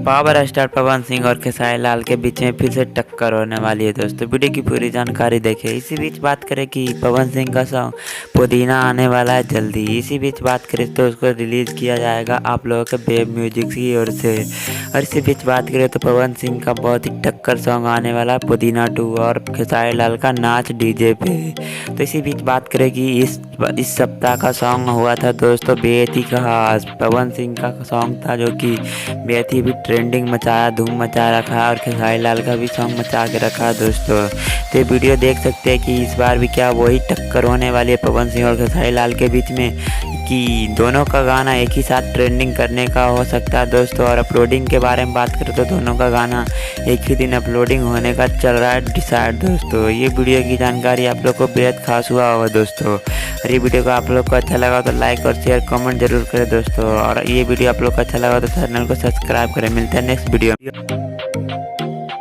Power star Pawan Singh और खेसारी लाल के बीच में फिर से टक्कर होने वाली है दोस्तों। वीडियो की पूरी जानकारी देखें। इसी बीच बात करें कि पवन सिंह का सॉन्ग पुदीना आने वाला है जल्दी। इसी बीच बात करें तो उसको रिलीज़ किया जाएगा आप लोगों के वेब म्यूजिक की ओर से। और इसी बीच बात करें तो पवन सिंह का बहुत ही टक्कर सॉन्ग आने वाला है पुदीना 2 और खेसारी लाल का नाच डीजे पे। तो इसी बीच बात करें कि इस सप्ताह का सॉन्ग हुआ था दोस्तों बेहद ही खास। पवन सिंह का सॉन्ग था जो कि बेहद ही भी ट्रेंडिंग मचाया, धूम मचा रखा है और खेसारी लाल का भी सॉन्ग मचा के रखा है दोस्तों। तो ये वीडियो देख सकते हैं कि इस बार भी क्या वही टक्कर होने वाली है पवन सिंह और खेसारी लाल के बीच में, कि दोनों का गाना एक ही साथ ट्रेंडिंग करने का हो सकता है दोस्तों। और अपलोडिंग के बारे में बात करें तो दोनों का गाना एक ही दिन अपलोडिंग होने का चल रहा है डिसाइड दोस्तों। ये वीडियो की जानकारी आप लोग को बेहद खास हुआ होगा दोस्तों। और ये वीडियो को आप लोग को अच्छा लगा तो लाइक और शेयर कमेंट जरूर करें दोस्तों। और ये वीडियो आप लोग को अच्छा लगा तो चैनल को सब्सक्राइब करें। मिलते हैं नेक्स्ट वीडियो।